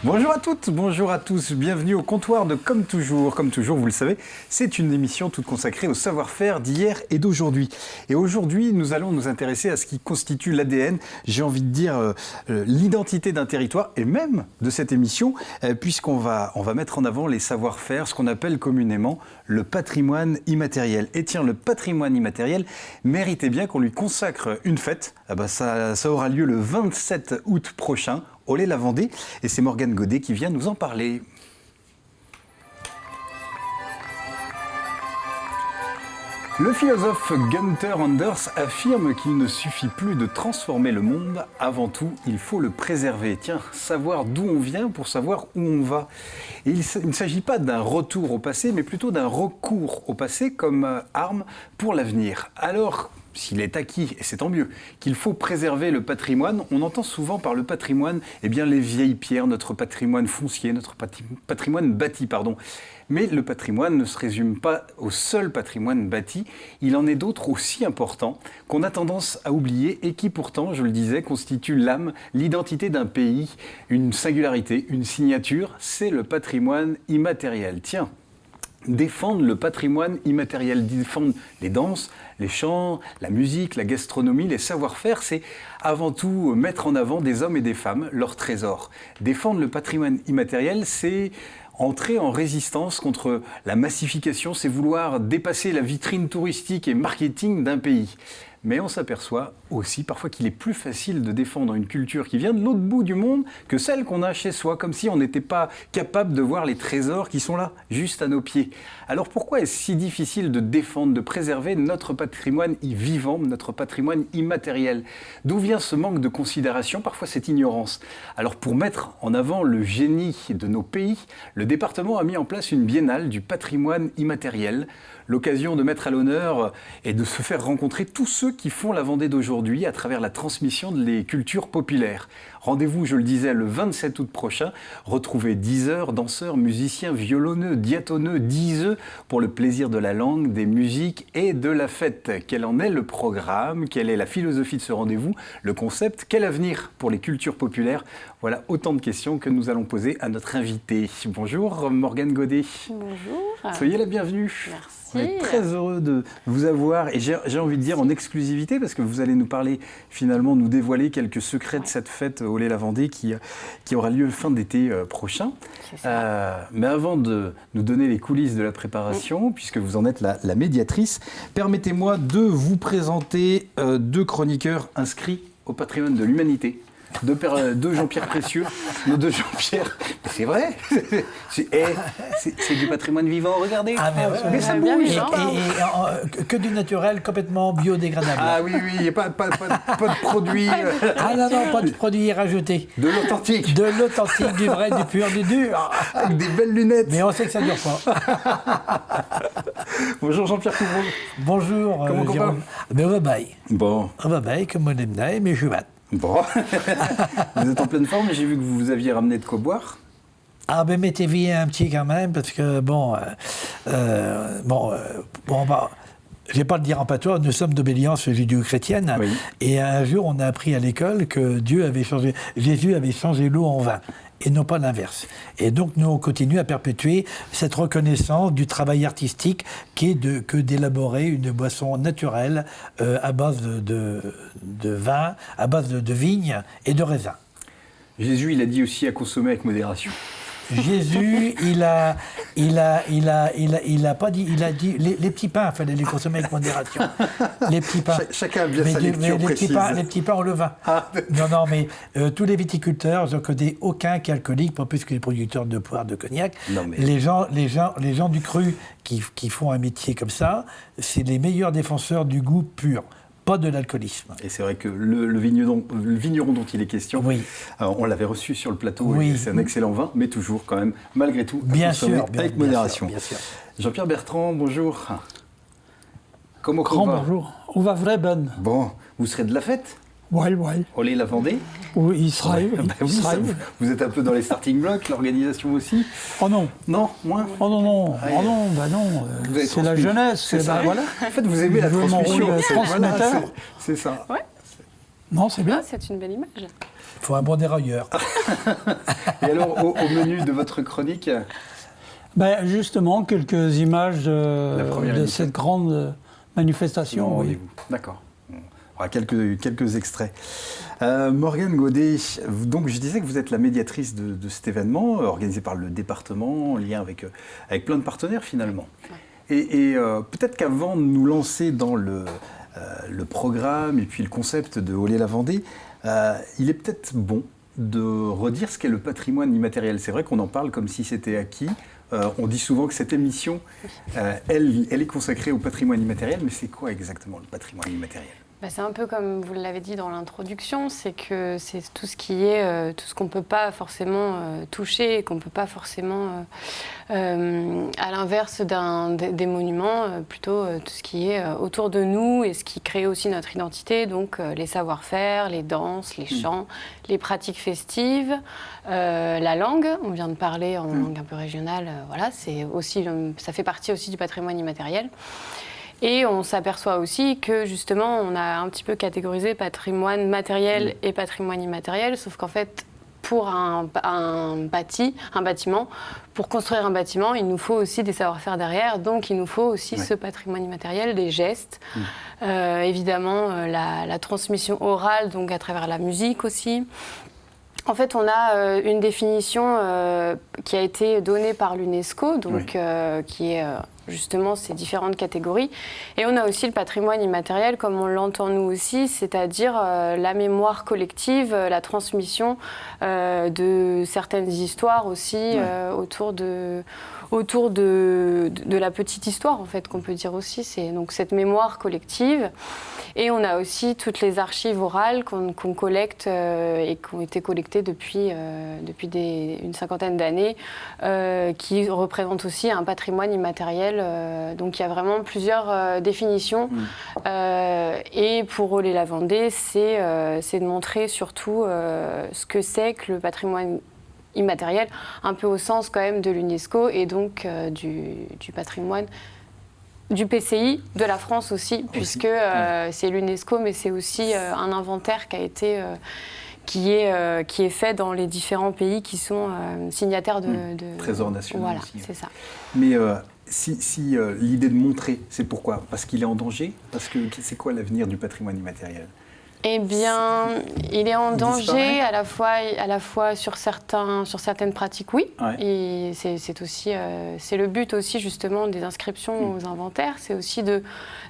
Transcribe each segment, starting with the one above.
Bonjour à toutes, bonjour à tous, bienvenue au comptoir de Comme toujours. Comme toujours, vous le savez, c'est une émission toute consacrée au savoir-faire d'hier et d'aujourd'hui. Et aujourd'hui, nous allons nous intéresser à ce qui constitue l'ADN, j'ai envie de dire l'identité d'un territoire et même de cette émission, puisqu'on va mettre en avant les savoir-faire, ce qu'on appelle communément le patrimoine immatériel. Et tiens, le patrimoine immatériel méritait bien qu'on lui consacre une fête. Ça aura lieu le 27 août prochain. Ollé-la-Vendée, et c'est Morgane Godet qui vient nous en parler. Le philosophe Gunther Anders affirme qu'il ne suffit plus de transformer le monde, avant tout, il faut le préserver. Tiens, savoir d'où on vient pour savoir où on va. Et il ne s'agit pas d'un retour au passé, mais plutôt d'un recours au passé comme arme pour l'avenir. Alors, s'il est acquis, et c'est tant mieux, qu'il faut préserver le patrimoine, on entend souvent par le patrimoine les vieilles pierres, notre patrimoine foncier, notre patrimoine bâti, pardon. Mais le patrimoine ne se résume pas au seul patrimoine bâti, il en est d'autres aussi importants qu'on a tendance à oublier et qui pourtant, je le disais, constituent l'âme, l'identité d'un pays, une singularité, une signature, c'est le patrimoine immatériel. Tiens, défendre le patrimoine immatériel, défendre les danses, les chants, la musique, la gastronomie, les savoir-faire, c'est avant tout mettre en avant des hommes et des femmes, leurs trésors. Défendre le patrimoine immatériel, c'est entrer en résistance contre la massification, c'est vouloir dépasser la vitrine touristique et marketing d'un pays. Mais on s'aperçoit aussi parfois qu'il est plus facile de défendre une culture qui vient de l'autre bout du monde que celle qu'on a chez soi, comme si on n'était pas capable de voir les trésors qui sont là, juste à nos pieds. Alors pourquoi est-ce si difficile de défendre, de préserver notre patrimoine vivant, notre patrimoine immatériel? D'où vient ce manque de considération, parfois cette ignorance? Alors pour mettre en avant le génie de nos pays, le département a mis en place une biennale du patrimoine immatériel, l'occasion de mettre à l'honneur et de se faire rencontrer tous ceux qui font la Vendée d'aujourd'hui à travers la transmission des cultures populaires. Rendez-vous, je le disais, le 27 août prochain. Retrouvez diseurs, danseurs, musiciens, violonneux, diatonneux, diseux pour le plaisir de la langue, des musiques et de la fête. Quel en est le programme? Quelle est la philosophie de ce rendez-vous? Le concept? Quel avenir pour les cultures populaires? Voilà autant de questions que nous allons poser à notre invité. Bonjour Morgane Godet. Bonjour. Soyez la bienvenue. Merci. On est très heureux de vous avoir et j'ai envie de dire en exclusivité parce que vous allez nous parler, finalement, nous dévoiler quelques secrets de cette fête Ollé-la-Vendée qui aura lieu fin d'été prochain. Mais avant de nous donner les coulisses de la préparation, puisque vous en êtes la médiatrice, permettez-moi de vous présenter deux chroniqueurs inscrits au patrimoine de l'humanité. Deux Jean-Pierre Précieux, nos deux Jean-Pierre. Mais c'est vrai, c'est du patrimoine vivant, regardez. Ah mais ça bouge. Et que du naturel, complètement biodégradable. Ah oui, il n'y a pas de produits. Ah non, pas de produits rajoutés. De l'authentique. De l'authentique, du vrai, du pur, du dur. Avec des belles lunettes. Mais on sait que ça ne dure pas. Bonjour Jean-Pierre Couvreau. Bonjour. Comment on va? Mais on va bailler. Bon. On va bailler comme on aime d'aller, mais je vais. Bon. Vous êtes en pleine forme, j'ai vu que vous aviez ramené de quoi boire. Ah ben mettez-y un petit quand même, parce que je vais pas le dire en patois, nous sommes d'obédience judéo-chrétienne, Oui. Et un jour on a appris à l'école que Jésus avait changé l'eau en vin, et non pas l'inverse. Et donc nous on continue à perpétuer cette reconnaissance du travail artistique qui est que d'élaborer une boisson naturelle à base de vin, à base de vigne et de raisin. Jésus, il a dit aussi à consommer avec modération. Jésus, il a pas dit, il a dit les petits pains, il fallait les consommer avec modération. Les petits pains. Chacun a bien sa lecture précise. Les petits pains au levain. Ah. Non, mais tous les viticulteurs, je ne connais aucun qui est alcoolique, pas plus que les producteurs de poire, de cognac. Non, mais... Les gens du cru qui font un métier comme ça, c'est les meilleurs défenseurs du goût pur. Pas de l'alcoolisme. Et c'est vrai que le vigneron dont il est question, oui. On l'avait reçu sur le plateau, oui. Et c'est un excellent vin, mais toujours quand même, malgré tout, bien consommer sûr, avec modération. Bien sûr. Jean-Pierre Bertrand, bonjour. Comment Grand va? bonjour. On va vrai ben. Bon, vous serez de la fête? Oui. Ollé-la-Vendée? Oui, Israël. Vous êtes un peu dans les starting blocks, l'organisation aussi? Oh non. Non, moins? Oh non. Ah, non, c'est la jeunesse. C'est ça. Voilà. En fait, vous aimez la transmission. Transmetteur. C'est ça. Ouais. Non, c'est bien. Ah, c'est une belle image. Il faut un bon dérailleur. Et alors, au menu de votre chronique? Ben, justement, quelques images de cette grande manifestation. Oui. D'accord. On aura quelques extraits. Morgane Godet, donc je disais que vous êtes la médiatrice de cet événement, organisé par le département, en lien avec plein de partenaires finalement. Et peut-être qu'avant de nous lancer dans le programme et puis le concept de Olé la Vendée, il est peut-être bon de redire ce qu'est le patrimoine immatériel. C'est vrai qu'on en parle comme si c'était acquis. On dit souvent que cette émission, elle est consacrée au patrimoine immatériel, mais c'est quoi exactement le patrimoine immatériel ? C'est un peu comme vous l'avez dit dans l'introduction, c'est que c'est tout ce qui est, tout ce qu'on ne peut pas forcément toucher, et qu'on ne peut pas forcément, à l'inverse des monuments, plutôt tout ce qui est autour de nous et ce qui crée aussi notre identité, donc les savoir-faire, les danses, les chants, les pratiques festives, la langue, on vient de parler en langue un peu régionale, voilà, ça fait partie aussi du patrimoine immatériel. Et on s'aperçoit aussi que justement, on a un petit peu catégorisé patrimoine matériel et patrimoine immatériel, sauf qu'en fait, pour un bâtiment, pour construire un bâtiment, il nous faut aussi des savoir-faire derrière, donc il nous faut aussi ce patrimoine immatériel, des gestes, évidemment la transmission orale, donc à travers la musique aussi. En fait, on a une définition qui a été donnée par l'UNESCO, donc qui est justement ces différentes catégories. Et on a aussi le patrimoine immatériel, comme on l'entend nous aussi, c'est-à-dire la mémoire collective, la transmission de certaines histoires aussi autour de la petite histoire, en fait, qu'on peut dire aussi. C'est donc cette mémoire collective. Et on a aussi toutes les archives orales qu'on collecte et qui ont été collectées depuis une cinquantaine d'années, qui représentent aussi un patrimoine immatériel. Donc il y a vraiment plusieurs définitions. Et pour Olé la Vendée, c'est de montrer surtout ce que c'est que le patrimoine immatériel, un peu au sens quand même de l'UNESCO et donc du patrimoine du PCI, de la France aussi, puisque c'est l'UNESCO, mais c'est aussi un inventaire qui est fait dans les différents pays qui sont signataires de Trésor national. Voilà, aussi. C'est ça. Mais si l'idée de montrer, c'est pourquoi? Parce qu'il est en danger? Parce que c'est quoi l'avenir du patrimoine immatériel? Eh bien, il est en danger à la fois sur certaines pratiques, oui. Et c'est aussi, c'est le but aussi justement des inscriptions aux inventaires, c'est aussi de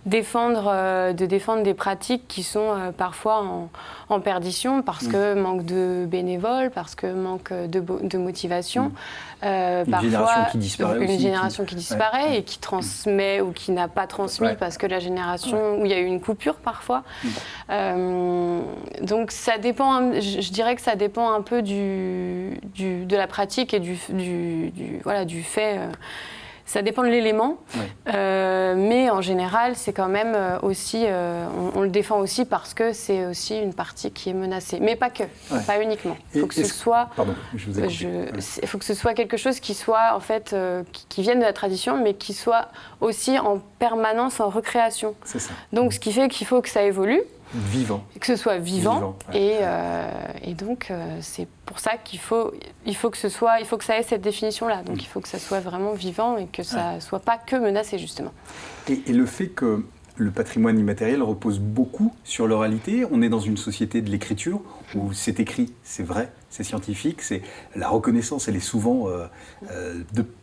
défendre des pratiques qui sont parfois en perdition parce que manque de bénévoles, parce que manque de motivation. Une génération qui disparaît aussi. Une génération qui disparaît et qui transmet ou qui n'a pas transmis parce que la génération où il y a eu une coupure parfois. Donc ça dépend, je dirais que ça dépend un peu de la pratique et du fait. Ça dépend de l'élément, mais en général, c'est quand même aussi, on le défend aussi parce que c'est aussi une partie qui est menacée, mais pas que, pas uniquement. Il faut que ce soit, il faut que ce soit quelque chose qui soit en fait, qui vienne de la tradition, mais qui soit aussi en permanence en recréation. C'est ça. Donc, ce qui fait qu'il faut que ça évolue. Vivant. Que ce soit vivant. Et donc, c'est pour ça qu'il faut que ça ait cette définition-là. Donc, il faut que ça soit vraiment vivant et que ça ne soit pas que menacé, justement. Et le fait que le patrimoine immatériel repose beaucoup sur l'oralité, on est dans une société de l'écriture où c'est écrit, c'est vrai, c'est scientifique, c'est la reconnaissance, elle est souvent,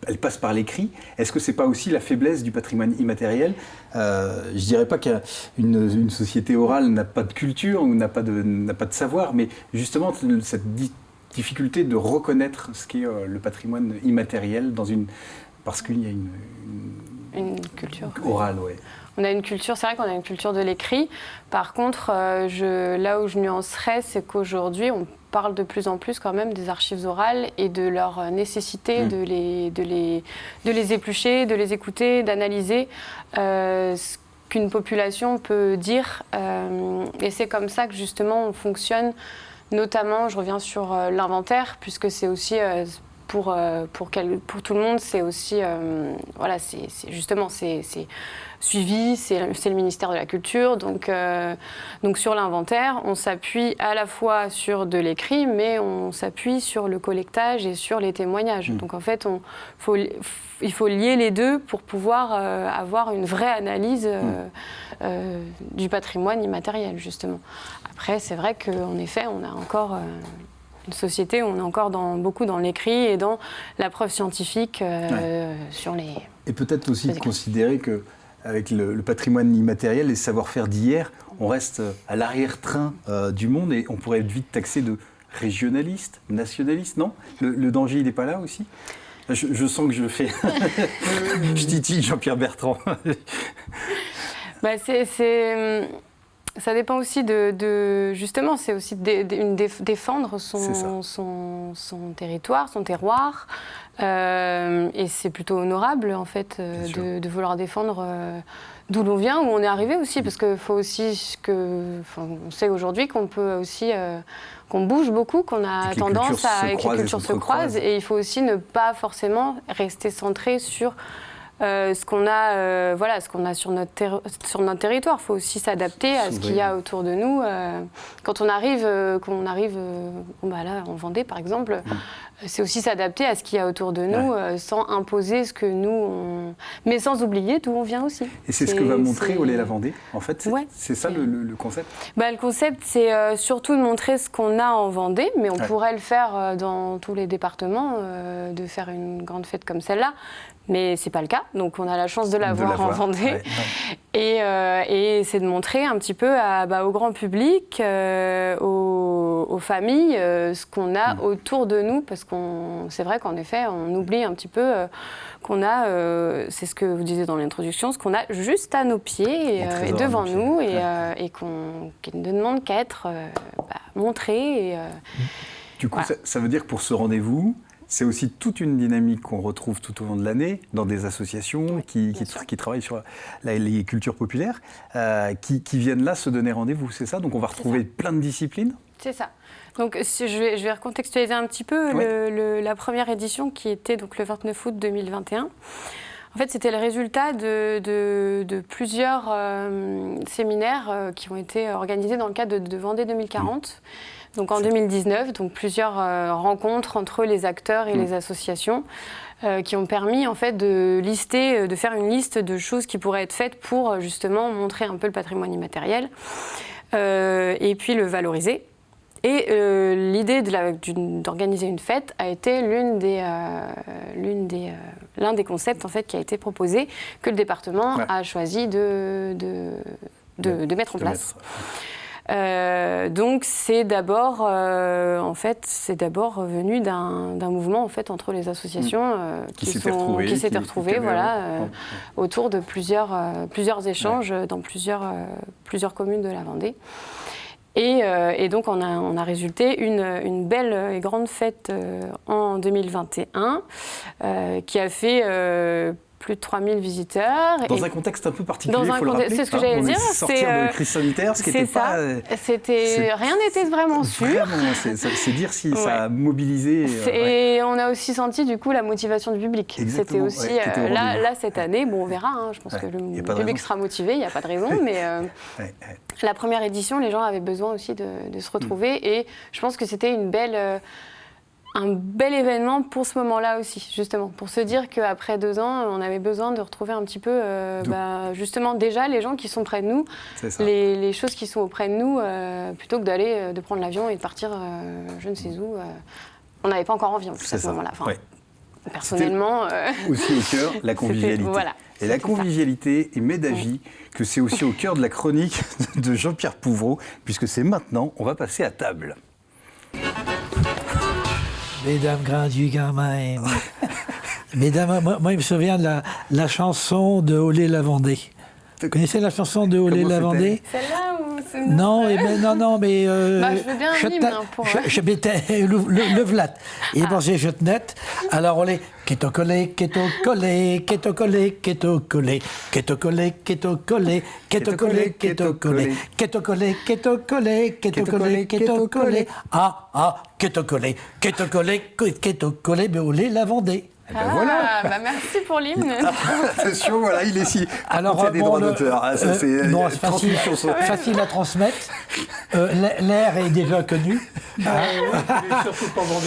elle passe par l'écrit. Est-ce que c'est pas aussi la faiblesse du patrimoine immatériel? Je dirais pas qu'une société orale n'a pas de culture ou n'a pas de savoir, mais justement cette difficulté de reconnaître ce qu'est le patrimoine immatériel parce qu'il y a une culture orale, On a une culture, c'est vrai qu'on a une culture de l'écrit. Par contre, là où je nuancerais, c'est qu'aujourd'hui, on parle de plus en plus quand même des archives orales et de leur nécessité de les éplucher, de les écouter, d'analyser ce qu'une population peut dire. Et c'est comme ça que justement on fonctionne. Notamment, je reviens sur l'inventaire, puisque c'est aussi pour tout le monde, c'est aussi, voilà, c'est justement, c'est suivi, c'est le ministère de la Culture. Donc sur l'inventaire, on s'appuie à la fois sur de l'écrit, mais on s'appuie sur le collectage et sur les témoignages. Donc en fait, il faut lier les deux pour pouvoir avoir une vraie analyse du patrimoine immatériel, justement. Après, c'est vrai qu'en effet, on a encore une société où on est encore beaucoup dans l'écrit et dans la preuve scientifique sur les... Et peut-être aussi de considérer qu'avec le patrimoine immatériel, les savoir-faire d'hier, on reste à l'arrière-train du monde et on pourrait être vite taxé de régionaliste, nationaliste, non ? Le danger, il n'est pas là aussi ? Je sens que je fais... je titille Jean-Pierre Bertrand. Ça dépend aussi justement, c'est aussi défendre son territoire, son terroir. Et c'est plutôt honorable, en fait, de vouloir défendre d'où l'on vient, où on est arrivé aussi. Parce qu'il faut aussi on sait aujourd'hui qu'on peut aussi... qu'on bouge beaucoup, qu'on a tendance à... que les cultures se croisent. Et il faut aussi ne pas forcément rester centré sur... ce qu'on a sur notre territoire. Il faut aussi s'adapter à ce qu'il y a autour de nous. Quand on arrive là, en Vendée, par exemple, c'est aussi s'adapter à ce qu'il y a autour de nous, sans imposer ce que nous... Mais sans oublier d'où on vient aussi. Et c'est ce que va montrer Olé la Vendée, en fait. C'est ça le concept. Le concept, c'est surtout de montrer ce qu'on a en Vendée, mais on pourrait le faire dans tous les départements, de faire une grande fête comme celle-là. Mais c'est pas le cas, donc on a la chance de l'avoir en Vendée. Et c'est de montrer un petit peu au grand public, aux familles, ce qu'on a autour de nous, parce c'est vrai qu'en effet, on oublie un petit peu qu'on a, c'est ce que vous disiez dans l'introduction, ce qu'on a juste à nos pieds et devant nous, et qui ne demande qu'à être montré. Du coup, ça veut dire que pour ce rendez-vous, c'est aussi toute une dynamique qu'on retrouve tout au long de l'année dans des associations qui travaillent sur les cultures populaires, qui viennent là se donner rendez-vous, c'est ça ? Donc on va retrouver plein de disciplines ? C'est ça. Donc je vais recontextualiser un petit peu la première édition qui était donc le 29 août 2021. En fait, c'était le résultat de plusieurs séminaires qui ont été organisés dans le cadre de Vendée 2040. Donc en 2019, donc plusieurs rencontres entre les acteurs et les associations qui ont permis en fait de faire une liste de choses qui pourraient être faites pour justement montrer un peu le patrimoine immatériel et puis le valoriser. Et l'idée d'organiser une fête a été l'un des concepts en fait qui a été proposé, que le département a choisi de mettre en place. Donc c'est d'abord venu d'un mouvement en fait entre les associations qui s'étaient retrouvées autour de plusieurs échanges dans plusieurs communes de la Vendée. Et donc on a résulté une belle et grande fête en 2021 qui a fait plus de 3000 visiteurs. Dans un contexte un peu particulier, il faut le rappeler. C'est ce que j'allais dire. Sortir de la crise sanitaire, ce qui n'était pas... Rien n'était vraiment sûr. Vraiment, c'est dire si ça a mobilisé... Et on a aussi senti du coup la motivation du public. C'était aussi... là, cette année, on verra. Je pense que le public sera motivé, il n'y a pas de raison. Mais la première édition, les gens avaient besoin aussi de se retrouver. Et je pense que c'était un bel événement pour ce moment-là aussi, justement, pour se dire qu'après 2 ans, on avait besoin de retrouver un petit peu, justement, déjà les gens qui sont près de nous, les choses qui sont auprès de nous, plutôt que de prendre l'avion et de partir je ne sais où. On n'avait pas encore envie en plus à ce moment-là. Personnellement... aussi au cœur, la convivialité. Et la convivialité, et met d'avis que c'est aussi au cœur de la chronique de Jean-Pierre Pouvreau, puisque c'est maintenant, on va passer à table. Mesdames Grindu Gamin. Mesdames, moi, je me souviens de la chanson de Olé la Vendée. Vous connaissez la chanson de Olé la Vendée ? Celle-là ou Non, mais je veux bien un hymne pour... Je mettais le vlat. Et bon, j'ai net. Alors on les keto collé, keto collé, keto collé, keto collé, keto collé, keto collé, keto collé, keto collé, keto collé, keto collé, keto collé, keto collé. Keto collé, keto collé, keto collé, mais olé la Vendée. Voilà. Merci pour l'hymne. Attention, voilà, il est ici. Alors, il y a des droits d'auteur. C'est facile à transmettre. L'air est déjà connu. Il est surtout pas vendé.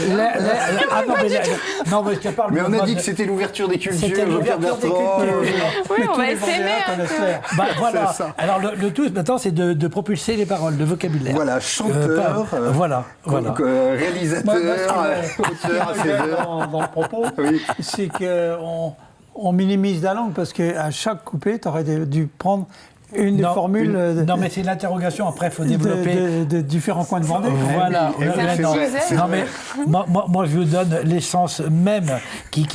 Mais on a dit que c'était l'ouverture des cultures, Jean-Pierre Bertrand. Oui, on va essayer. Voilà. Alors, le tout maintenant, c'est de propulser les paroles, le vocabulaire. Voilà, chanteur, réalisateur, auteur, assaiseur. Dans le propos, c'est qu'on minimise la langue parce qu'à chaque couplet, tu aurais dû prendre une des formules. Non, mais c'est l'interrogation. Après, il faut développer. De différents coins de Vendée. Voilà. Mais moi, je vous donne l'essence même qui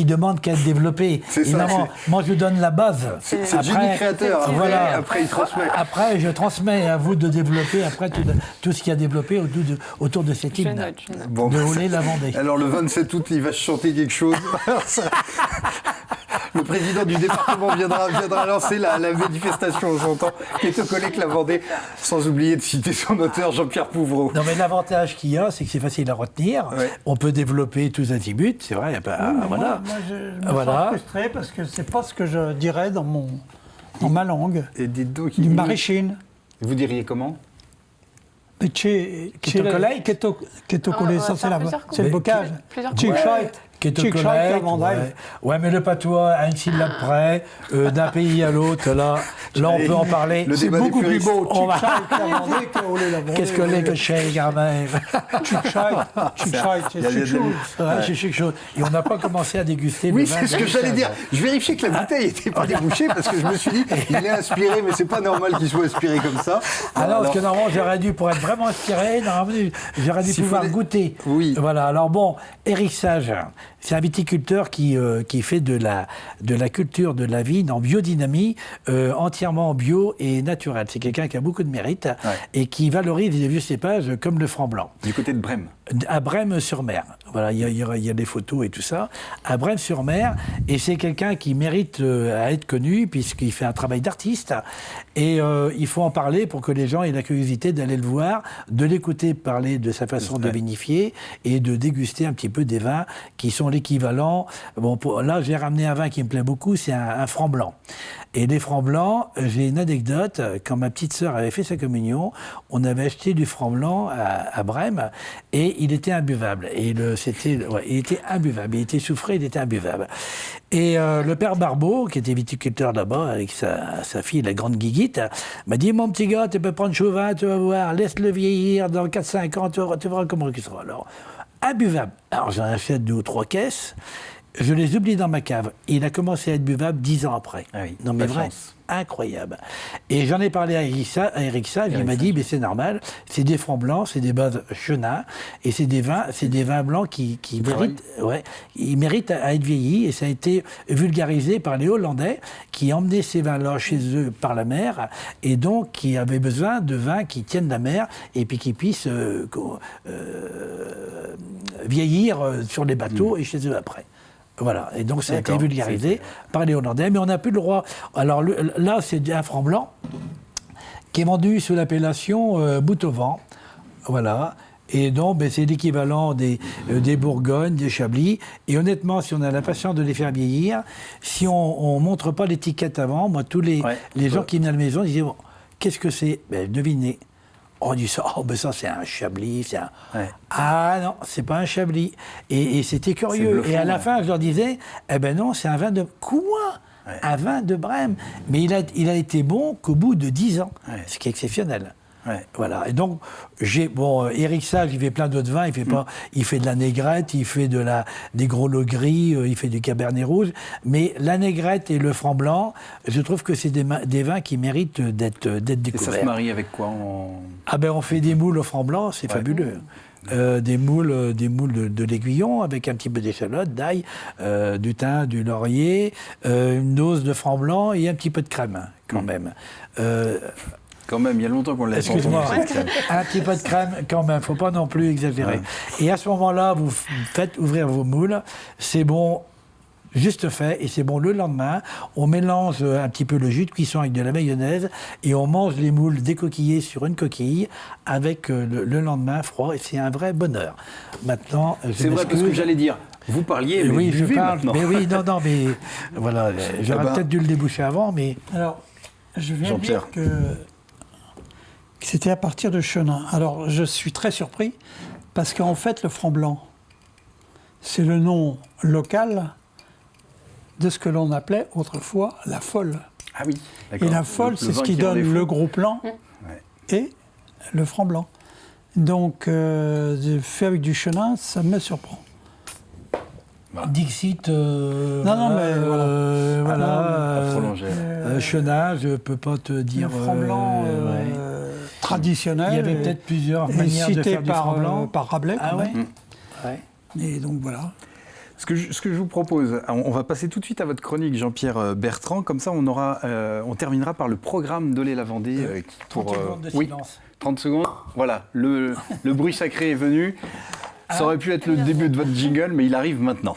demande qu'à être développée. Évidemment, moi, je vous donne la base. C'est le génie créateur. Après, il transmet. Après, je transmets à vous de développer après tout ce qu'il y a développé autour de cet hymne. Bon, de Olé la Vendée. Alors, le 27 août, il va chanter quelque chose. Le président du département viendra lancer la manifestation aux entend Keto collé la Vendée, sans oublier de citer son auteur Jean-Pierre Pouvreau. Non, mais l'avantage qu'il y a, c'est que c'est facile à retenir. Ouais. On peut développer tous azimuts, c'est vrai. Moi, je me sens frustré parce que c'est pas ce que je dirais dans ma langue. Et dites donc, du Maréchine. Vous diriez comment? Keto collé, ça c'est le bocage. Keto collé, ouais, mais le patois, à une syllabe près, d'un pays à l'autre, là on peut en parler. C'est beaucoup plus beau. Qu'est-ce que les cochets, gamin? C'est quelque chose. Et on n'a pas commencé à déguster. Oui, c'est ce que j'allais dire. Je vérifiais que la bouteille n'était pas débouchée parce que je me suis dit, il est inspiré, mais c'est pas normal qu'il soit inspiré comme ça. Alors, parce que normalement, j'aurais dû, pour être vraiment inspiré, j'aurais dû pouvoir goûter. Oui. Voilà. Alors bon, Éric Sage, c'est un viticulteur qui fait de la culture de la vigne en biodynamie, entièrement bio et naturel. C'est quelqu'un qui a beaucoup de mérite et qui valorise les vieux cépages comme le franc blanc. Du côté de Brême. À Brême-sur-Mer. Voilà, il y a des photos et tout ça. À Brême-sur-Mer, et c'est quelqu'un qui mérite à être connu puisqu'il fait un travail d'artiste. Et il faut en parler pour que les gens aient la curiosité d'aller le voir, de l'écouter parler de sa façon de vinifier et de déguster un petit peu des vins qui sont l'équivalent. Bon, là, j'ai ramené un vin qui me plaît beaucoup, c'est un franc blanc. Et les francs blancs, j'ai une anecdote. Quand ma petite sœur avait fait sa communion, on avait acheté du franc blanc à Brême et il était imbuvable. Et il était imbuvable. Il était soufré, il était imbuvable. Et le père Barbeau, qui était viticulteur là-bas, avec sa fille, la grande Guiguite, m'a dit « Mon petit gars, tu peux prendre Chauvin, tu vas voir, laisse-le vieillir, dans 4-5 ans, tu verras comment il sera. » Alors, imbuvable. Alors, j'en achète 2 ou 3 caisses. Je les oublie dans ma cave. Et il a commencé à être buvable 10 ans après. Ah oui, non mais vrai, incroyable. Et j'en ai parlé à Éric Sage, il m'a dit, mais c'est normal, c'est des francs blancs, c'est des bases chenin, et c'est des vins blancs qui méritent à être vieillis, et ça a été vulgarisé par les Hollandais, qui emmenaient ces vins-là chez eux par la mer, et donc qui avaient besoin de vins qui tiennent la mer, et puis qui puissent vieillir sur les bateaux et chez eux après. Voilà, et donc ça a été vulgarisé par les Hollandais, mais on n'a plus le droit. Alors là, c'est un franc blanc qui est vendu sous l'appellation Bout au vent, voilà. Et donc, c'est l'équivalent des Bourgognes, des Chablis. Et honnêtement, si on a la patience de les faire vieillir, si on ne montre pas l'étiquette avant, moi, tous les gens qui venaient à la maison disaient bon, qu'est-ce que c'est? Devinez. On dit ça, ça c'est un Chablis, c'est un... Ah non, c'est pas un Chablis. Et c'était curieux. Bluffant, et à la fin, je leur disais, non, c'est un vin de... Quoi? Un vin de Brême. Mais il a été bon qu'au bout de 10 ans, ce qui est exceptionnel. Voilà. Et donc, Éric Sage, il fait plein d'autres vins. Il fait de la négrette, il fait des gros lots gris, il fait du cabernet rouge. Mais la négrette et le franc blanc, je trouve que c'est des vins qui méritent d'être découverts. Et ça se marie avec quoi on fait des moules au franc blanc, c'est fabuleux. Des moules de l'aiguillon avec un petit peu d'échalote, d'ail, du thym, du laurier, une dose de franc blanc et un petit peu de crème quand même. Quand même, il y a longtemps qu'on l'a entendu. Excuse-moi, cette crème. un petit peu de crème quand même, faut pas non plus exagérer. Ouais. Et à ce moment-là, vous faites ouvrir vos moules, c'est bon, juste fait, et c'est bon le lendemain. On mélange un petit peu le jus de cuisson avec de la mayonnaise et on mange les moules décoquillés sur une coquille avec le lendemain froid et c'est un vrai bonheur. Maintenant, je C'est vrai, parce que m'excuse. j'allais dire, vous parliez, mais Oui, je buvez parle, maintenant. mais oui, non, mais voilà, j'aurais ben- peut-être dû le déboucher avant, mais Alors, je viens de Jean-Pierre. dire que c'était à partir de Chenin. Alors, je suis très surpris parce qu'en fait, le franc blanc, c'est le nom local de ce que l'on appelait autrefois la folle. Ah oui, d'accord. Et la folle, Le c'est ce vin qui rend donne les le fous. gros plan Ouais. et le franc blanc. Donc, fait avec du Chenin, ça me surprend. Dixit. non, mais voilà. voilà. À prolonger. Chenin, je peux pas te dire. Le franc blanc ouais. traditionnel. Il y avait peut-être plusieurs manières de cité faire du franc blanc. par Rabelais. Ah quand ouais. même. Ouais. Et donc voilà. Ce que je vous propose, on va passer tout de suite à votre chronique, Jean-Pierre Bertrand. Comme ça, on terminera par le programme d'Olé la Vendée. 30 secondes de oui, silence. 30 secondes. Voilà, le bruit sacré est venu. Ça aurait pu être le début de votre jingle, mais il arrive maintenant.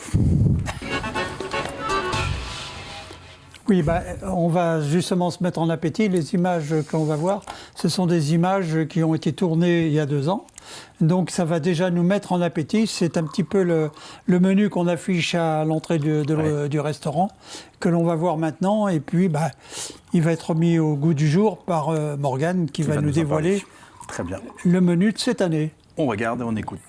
Oui, on va justement se mettre en appétit. Les images que l'on va voir, ce sont des images qui ont été tournées il y a 2 ans. Donc ça va déjà nous mettre en appétit. C'est un petit peu le menu qu'on affiche à l'entrée du restaurant, que l'on va voir maintenant. Et puis, il va être mis au goût du jour par Morgane qui va nous en dévoiler parler. Très bien. le menu de cette année. On regarde et on écoute.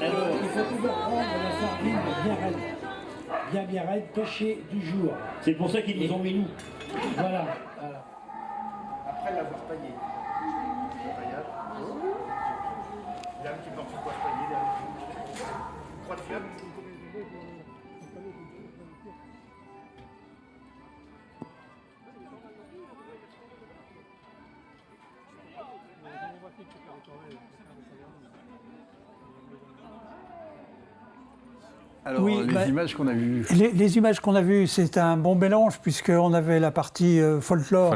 Alors, il faut toujours prendre la sardine bien raide. Bien raide, pêché du jour. C'est pour ça qu'ils nous ont mis nous. Voilà. Après l'avoir taillé. Taillage. Il y a un petit morceau de poivre taillé derrière. Croix de fiable. Alors, Oui, les images qu'on a vues. Les images qu'on a vues, c'est un bon mélange, puisqu'on avait la partie folklore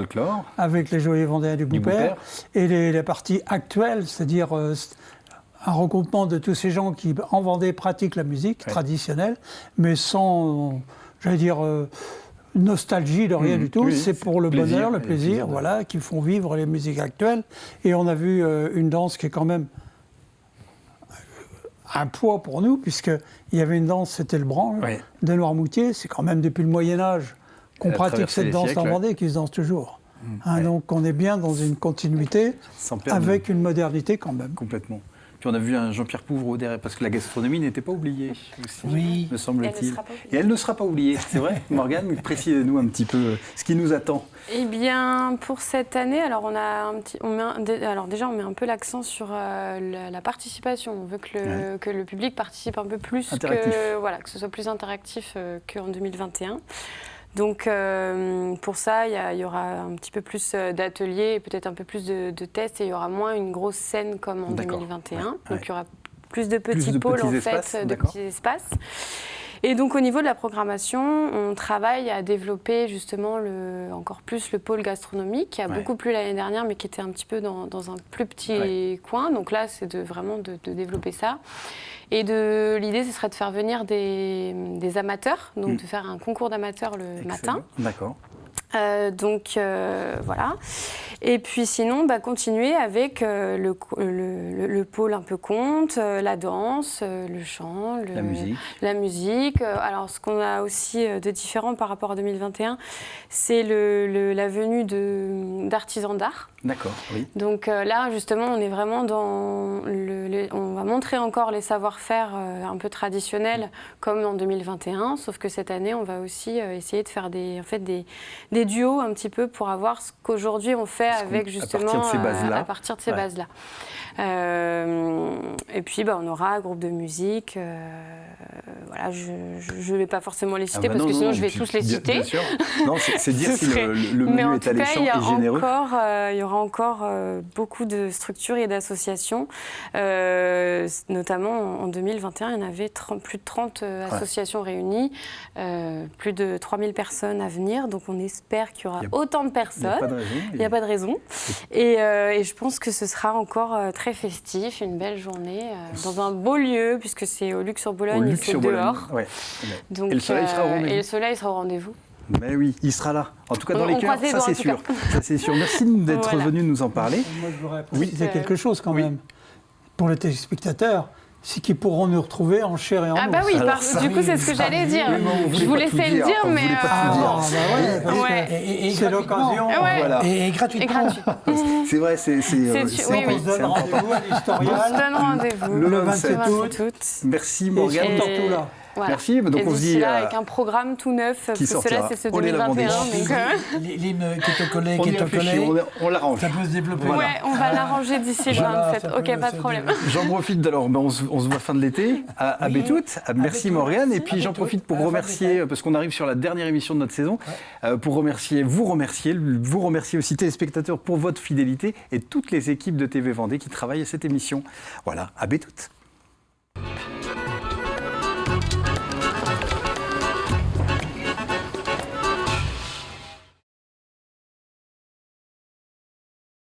avec les joyeux vendéens du Boupère, et la partie actuelle, c'est-à-dire un regroupement de tous ces gens qui, en Vendée, pratiquent la musique traditionnelle, mais sans, j'allais dire, nostalgie de rien du tout. Oui, c'est pour le plaisir, bonheur, le plaisir, voilà, qui font vivre les musiques actuelles. Et on a vu une danse qui est quand même un poids pour nous, puisqu'il y avait une danse, c'était le branle de Noirmoutier. C'est quand même depuis le Moyen-Âge qu'on pratique cette danse en Vendée, qui se danse toujours. Donc on est bien dans une continuité, avec une modernité quand même. Complètement. Puis on a vu un Jean-Pierre Pouvreau derrière, parce que la gastronomie n'était pas oubliée aussi, Oui. me semble-t-il. Et elle ne sera pas oubliée, c'est vrai. Morgane, précisez-nous un petit peu ce qui nous attend. Eh bien, pour cette année, alors déjà on met un peu l'accent sur la participation. On veut que le public participe un peu plus, que ce soit plus interactif qu'en 2021. Donc pour ça, il y aura un petit peu plus d'ateliers et peut-être un peu plus de tests et il y aura moins une grosse scène comme en 2021. Donc il y aura plus de petits pôles en fait, de petits espaces. Et donc au niveau de la programmation, on travaille à développer justement encore plus le pôle gastronomique qui a beaucoup plu l'année dernière mais qui était un petit peu dans un plus petit coin. Donc là, c'est vraiment de développer ça. Et l'idée, ce serait de faire venir des amateurs, donc de faire un concours d'amateurs le matin. D'accord. Donc voilà. Et puis sinon, continuer avec le pôle un peu conte, la danse, le chant, la musique. Alors ce qu'on a aussi de différent par rapport à 2021, c'est la venue d'artisans d'art. D'accord, oui. Donc là, justement, on est vraiment dans on va montrer encore les savoir-faire un peu traditionnels comme en 2021, sauf que cette année, on va aussi essayer de faire des duos un petit peu pour avoir ce qu'aujourd'hui on fait avec justement à partir de ces bases-là. Et puis on aura un groupe de musique. Voilà, je ne vais pas forcément les citer parce que sinon je vais tous les citer. Bien sûr. Non, c'est dire si le menu est alléchant et généreux. Il y aura encore beaucoup de structures et d'associations. Notamment en 2021, il y en avait plus de 30 associations réunies, plus de 3000 personnes à venir. Donc on espère qu'il y aura autant de personnes. Il n'y a pas de raison. Et je pense que ce sera encore très festif, une belle journée, dans un beau lieu, puisque c'est au Luxe-sur-Bologne, et c'est dehors. Ouais. Donc, et le soleil sera au rendez-vous. Et le soleil sera au rendez-vous. Mais oui, il sera là. En tout cas, dans les cœurs, ça c'est sûr. Ça c'est sûr. Merci d'être venu nous en parler. Moi, je voudrais préciser quelque chose quand même. Pour les téléspectateurs, c'est qu'ils pourront nous retrouver en chair et en os. Ah bah oui, du coup, c'est ce que j'allais dire. Je vous laissais le dire, mais... C'est l'occasion. Et gratuitement. C'est vrai, c'est... On se donne rendez-vous à l'Historial. On se donne rendez-vous. Le 27 août. Merci Morgane. Voilà. Merci, donc et on se dit là, avec un programme tout neuf, parce que cela c'est ce 2021. L'hymne qui est au collège, on l'arrange. Ça peut se développer. Ouais, on va l'arranger d'ici le 27. Ok, pas de problème. J'en profite alors, on se voit fin de l'été à Béthout. Merci Morgane. Et puis j'en profite pour remercier, parce qu'on arrive sur la dernière émission de notre saison, pour vous remercier aussi téléspectateurs pour votre fidélité et toutes les équipes de TV Vendée qui travaillent à cette émission. Voilà, à Béthout.